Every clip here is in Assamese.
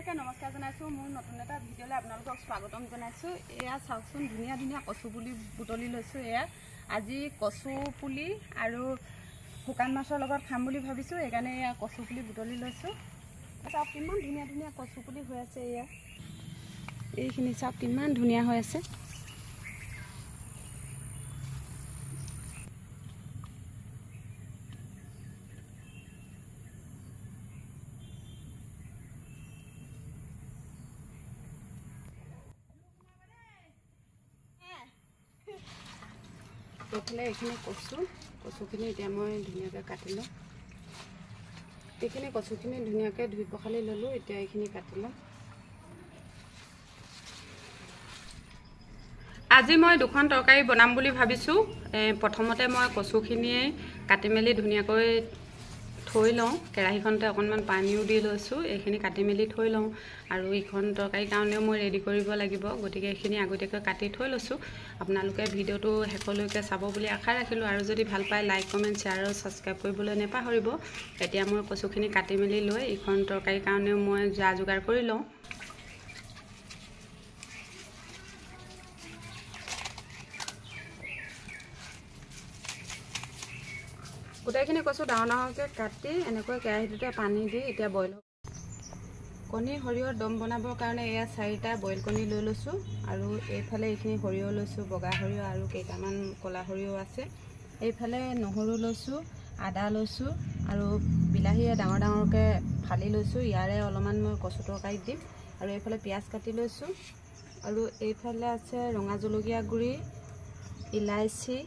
সকলোকে নমস্কাৰ জনাইছো মোৰ নতুন এটা ভিডিঅ'লৈ আপোনালোকক স্বাগতম জনাইছো। এয়া চাওকচোন ধুনীয়া ধুনীয়া কচু পুলি বুটলি লৈছো। এয়া আজি কচু পুলি আৰু শুকান মাছৰ লগত খাম বুলি ভাবিছো, সেইকাৰণে এয়া কচু পুলি বুটলি লৈছো। চাওক কিমান ধুনীয়া ধুনীয়া কচু পুলি হৈ আছে। এয়া এইখিনি চাওক কিমান ধুনীয়া হৈ আছে। এইফালে এইখিনি কচুখিনি এতিয়া মই ধুনীয়াকৈ কাটি লওঁ। এইখিনি কচুখিনি ধুনীয়াকৈ ধুই পখালি ল'লোঁ। এতিয়া এইখিনি কাটি লওঁ। আজি মই দুখন তৰকাৰী বনাম বুলি ভাবিছোঁ। প্ৰথমতে মই কচুখিনিয়ে কাটি মেলি ধুনীয়াকৈ থৈ লওঁ। কেৰাহীখনতে অকণমান পানীও দি লৈছোঁ। এইখিনি কাটি মেলি থৈ লওঁ আৰু ইখন তৰকাৰীৰ কাৰণেও মই ৰেডি কৰিব লাগিব, গতিকে এইখিনি আগতীয়াকৈ কাটি থৈ লৈছোঁ। আপোনালোকে ভিডিঅ'টো শেষলৈকে চাব বুলি আশা ৰাখিলোঁ আৰু যদি ভাল পায় লাইক কমেণ্ট শ্বেয়াৰ আৰু ছাবস্ক্ৰাইব কৰিবলৈ নাপাহৰিব। এতিয়া মই কচুখিনি কাটি মেলি লৈ ইখন তৰকাৰীৰ কাৰণেও মই যা যোগাৰ কৰি লওঁ। গোটেইখিনি কচু ডাঙৰ ডাঙৰকৈ কাটি এনেকৈ কেৰাহীটোতে পানী দি এতিয়া বইল হ'ব। কণী সৰিয়হৰ দম বনাবৰ কাৰণে এয়া 4টা বইল কণী লৈ লৈছোঁ আৰু এইফালে এইখিনি সৰিয়হ লৈছোঁ, বগা সৰিয়হ আৰু কেইটামান ক'লা সৰিয়হ আছে। এইফালে নহৰু লৈছোঁ, আদা লৈছোঁ আৰু বিলাহীয়ে ডাঙৰ ডাঙৰকৈ ফালি লৈছোঁ। ইয়াৰে অলপমান মই কচু তৰকাৰীত দিম আৰু এইফালে পিঁয়াজ কাটি লৈছোঁ আৰু এইফালে আছে ৰঙা জলকীয়া গুড়ি, ইলাইচি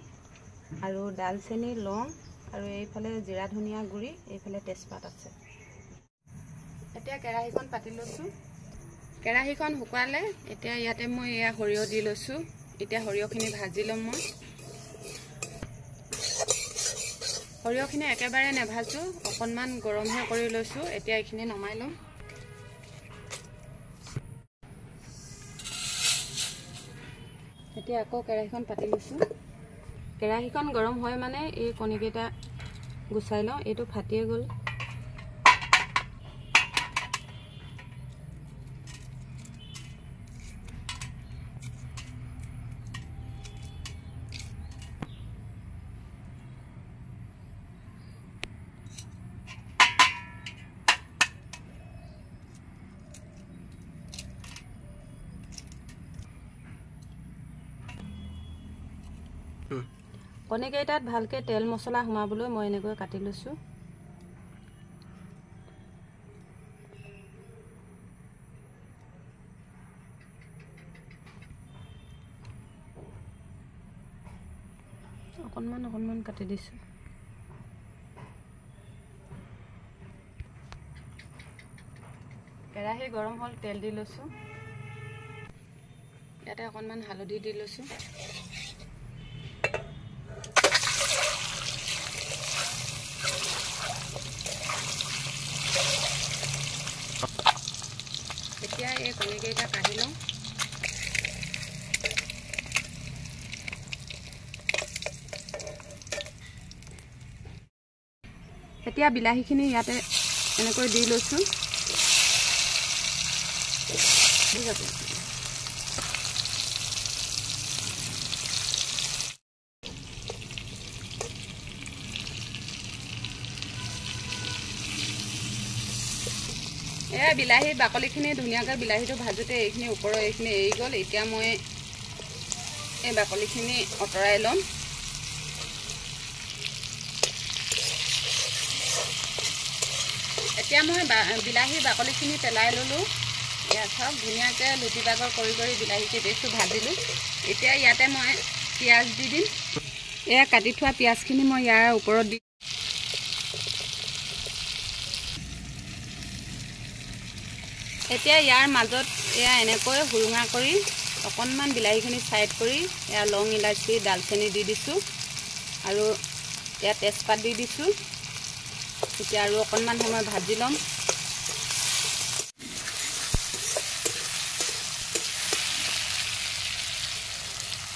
আৰু ডালচেনি, লং আৰু এইফালে জিৰা ধনিয়া গুড়ি, এইফালে তেজপাত আছে। এতিয়া কেৰাহীখন পাতি লৈছোঁ। কেৰাহীখন শুকালে এতিয়া ইয়াতে মই এয়া সৰিয়হ দি লৈছোঁ। এতিয়া সৰিয়হখিনি ভাজি ল'ম। মই সৰিয়হখিনি একেবাৰে নেভাজোঁ, অকণমান গৰমহে কৰি লৈছোঁ। এতিয়া এইখিনি নমাই ল'ম। এতিয়া আকৌ কেৰাহীখন পাতি লৈছোঁ। কেৰাহীখন গৰম হয় মানে এই কণীকেইটা গুচাই লওঁ। এইটো ফাটিয়ে গ'ল। কণীকেইটাত ভালকৈ তেল মছলা সোমাবলৈ মই এনেকৈ কাটি লৈছোঁ। অকণমান কাটি দিছোঁ। কেৰাহী গৰম হ'ল, তেল দি লৈছোঁ। ইয়াতে অকণমান হালধি দি লৈছোঁ। এতিয়া এই কণীকেইটা কাঢ়ি লওঁ। এতিয়া বিলাহীখিনি ইয়াতে এনেকৈ দি লৈছোঁ। এয়া বিলাহীৰ বাকলিখিনি ধুনীয়াকৈ বিলাহীটো ভাজোঁতে এইখিনি ওপৰৰ এইখিনি এৰি গ'ল। এতিয়া মই এই বাকলিখিনি আঁতৰাই ল'ম। এতিয়া মই বিলাহীৰ বাকলিখিনি পেলাই ল'লোঁ। ইয়াত চাওক ধুনীয়াকৈ লুটি বাগৰ কৰি কৰি বিলাহীকেইটো ভাজিলোঁ। এতিয়া ইয়াতে মই পিঁয়াজ দি দিম। এয়া কাটি থোৱা পিঁয়াজখিনি মই ইয়াৰ ওপৰত দি এতিয়া ইয়াৰ মাজত এয়া এনেকৈ সুৰুঙা কৰি অকণমান বিলাহীখিনি ছাইড কৰি এয়া লং, ইলাচি, ডালচেনি দি দিছোঁ আৰু এয়া তেজপাত দি দিছোঁ। এতিয়া আৰু অকণমান সময় ভাজি ল'ম।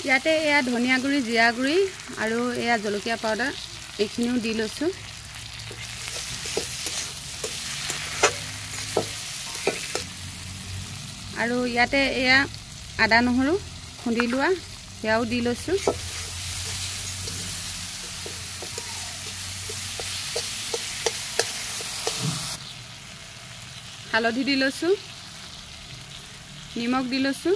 ইয়াতে এয়া ধনিয়া গুড়ি, জিৰা গুড়ি আৰু এয়া জলকীয়া পাউডাৰ এইখিনিও দি লৈছোঁ। আৰু ইয়াতে এয়া আদা নহৰু খুন্দি লোৱা সেয়াও দি লৈছোঁ। হালধি দি লৈছোঁ, নিমখ দি লৈছোঁ।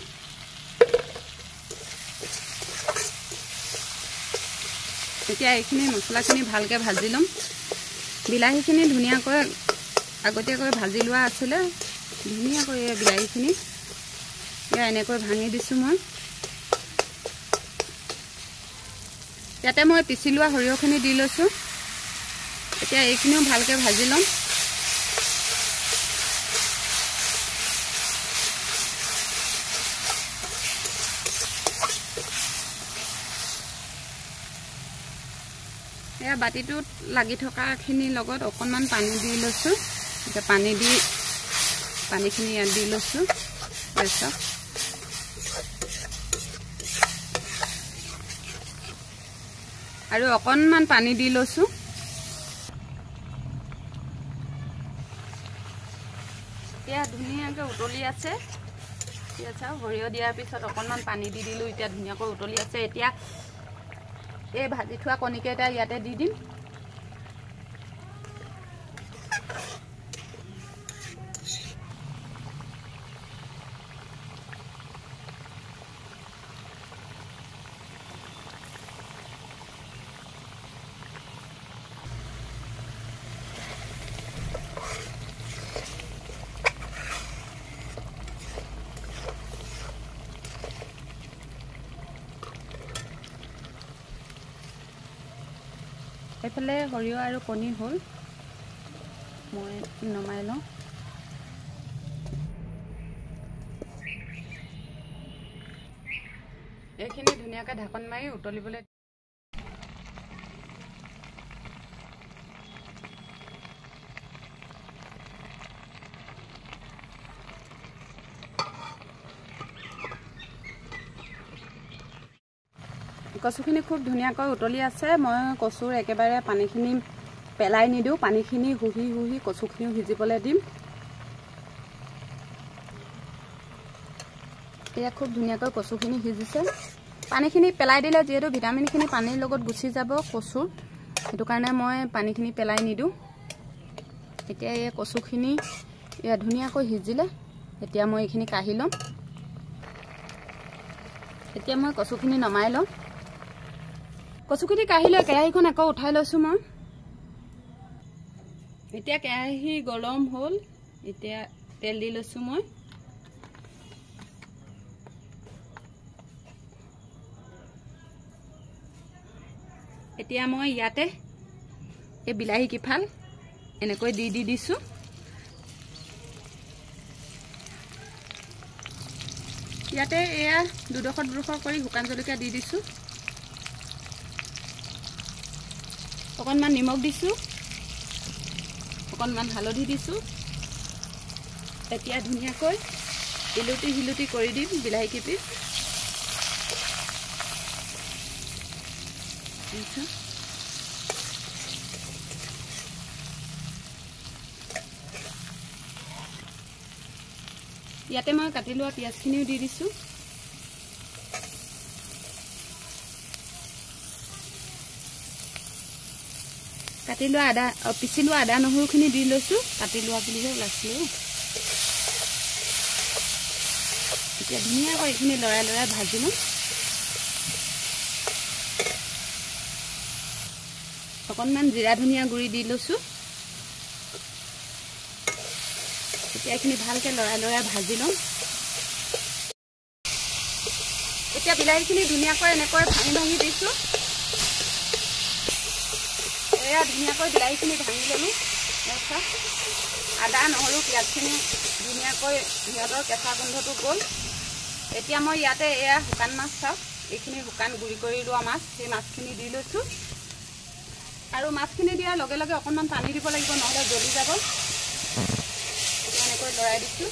এতিয়া এইখিনি মছলাখিনি ভালকৈ ভাজি ল'ম। বিলাহীখিনি ধুনীয়াকৈ আগতীয়াকৈ ভাজি লোৱা আছিলে। ধুনীয়াকৈ এই বিলাহীখিনি এয়া এনেকৈ ভাঙি দিছোঁ মই। ইয়াতে মই পিচি লোৱা সৰিয়হখিনি দি লৈছোঁ। এতিয়া এইখিনিও ভালকৈ ভাজি ল'ম। এয়া বাতিটোত লাগি থকাখিনিৰ লগত অকণমান পানী দি লৈছোঁ। এতিয়া পানীখিনি ইয়াত দি লৈছোঁ। তাৰপিছত আৰু অকণমান পানী দি লৈছোঁ। এতিয়া ধুনীয়াকৈ উতলি আছে। এতিয়া চাওঁ সৰিয়হ দিয়াৰ পিছত অকণমান পানী দি দিলোঁ। এতিয়া ধুনীয়াকৈ উতলি আছে। এতিয়া এই ভাজি থোৱা কণীকেইটা ইয়াতে দি দিম। এইফালে সৰিয়হ আৰু কণী হ'ল, মই নমাই লওঁ। এইখিনি ধুনীয়াকৈ ঢাকন মাৰি উতলিবলৈ কচুখিনি খুব ধুনীয়াকৈ উতলি আছে। মই কচুৰ একেবাৰে পানীখিনি পেলাই নিদিওঁ। পানীখিনি শুহি শুহি কচুখিনিও সিজিবলৈ দিম। এয়া খুব ধুনীয়াকৈ কচুখিনি সিজিছে। পানীখিনি পেলাই দিলে যিহেতু ভিটামিনখিনি পানীৰ লগত গুচি যাব কচুৰ, সেইটো কাৰণে মই পানীখিনি পেলাই নিদিওঁ। এতিয়া এই কচুখিনি এয়া ধুনীয়াকৈ সিজিলে। এতিয়া মই এইখিনি কাঢ়ি ল'ম। এতিয়া মই কচুখিনি নমাই লওঁ। কচুখিনি কাঢ়ি লৈ কেৰাহীখন আকৌ উঠাই লৈছোঁ মই। এতিয়া কেৰাহী গৰম হ'ল। এতিয়া তেল দি লৈছোঁ মই। এতিয়া মই ইয়াতে এই বিলাহী কিফাল এনেকৈ দি দিছোঁ। ইয়াতে এয়া দুডোখৰ কৰি শুকান জলকীয়া দি দিছোঁ। অকণমান নিমখ দিছোঁ, অকণমান হালধি দিছোঁ। এতিয়া ধুনীয়াকৈ ইলুটি শিলুটি কৰি দিম বিলাহী কিপি। ইয়াতে মই কাটি লোৱা পিঁয়াজখিনিও দি দিছোঁ। কাটি লোৱা পিচি লোৱা আদা নহৰুখিনি দি লৈছোঁ। কাটি লোৱা বুলিহে ওলাইছিলোঁ। এতিয়া ধুনীয়াকৈ এইখিনি লৰাই লৰাই ভাজি ল'ম। অকণমান জিৰা ধনিয়া গুড়ি দি লৈছোঁ। এতিয়া এইখিনি ভালকৈ লৰাই লৰাই ভাজি ল'ম। এতিয়া বিলাহীখিনি ধুনীয়াকৈ এনেকৈ ভাঙি ভাঙি দিছোঁ। এয়া ধুনীয়াকৈ বিলাহীখিনি ভাঙি ল'লোঁ। আদা নহৰু পিঁয়াজখিনি ধুনীয়াকৈ সিহঁতৰ কেঁচা গোন্ধটো গ'ল। এতিয়া মই ইয়াতে এয়া শুকান মাছ চাওক, এইখিনি শুকান গুড়ি কৰি লোৱা মাছ, সেই মাছখিনি দি লৈছোঁ। আৰু মাছখিনি দিয়াৰ লগে লগে অকণমান পানী দিব লাগিব, নহ'লে জ্বলি যাব। এতিয়া এনেকৈ লৰাই দিছোঁ।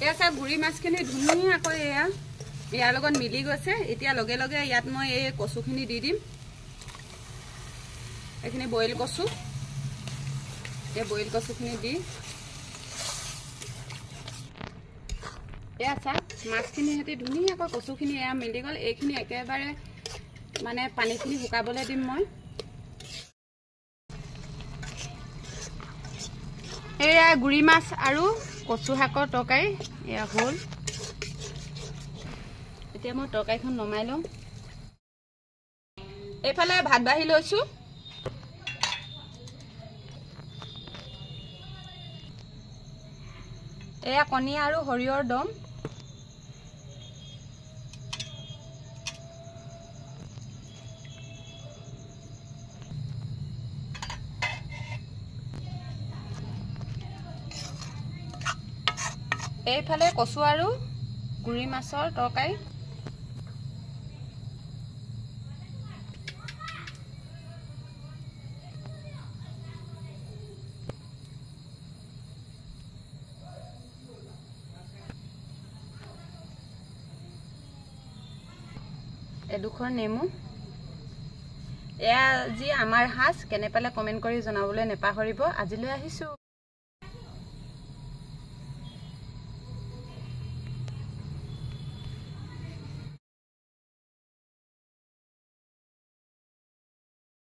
এয়া চাওক গুড়ি মাছখিনি ধুনীয়াকৈ ইয়াৰ লগত মিলি গৈছে। এতিয়া লগে লগে ইয়াত মই এই কচুখিনি দি দিম। এইখিনি বইল কচু এই বইল কচুখিনি দি এয়া চাওক মাছখিনি সৈতে ধুনীয়াকৈ কচুখিনি এয়া মিলি গ'ল। এইখিনি একেবাৰে মানে পানীখিনি শুকাবলৈ দিম মই। এয়া গুৰি মাছ আৰু কচু শাকৰ তৰকাৰী এয়া হ'ল। এতিয়া মই তৰকাৰীখন নমাই লওঁ। এইফালে ভাত বাঢ়ি লৈছোঁ। এয়া কণী আৰু সৰিয়হৰ দম। এইফালে কচু আৰু গুৰি মাছৰ তৰকাৰী। এডোখৰ নেমু। এয়া যি আমাৰ সাজ কেনে পালে কমেণ্ট কৰি জনাবলৈ নেপাহৰিব। আজিলৈ আহিছোঁ।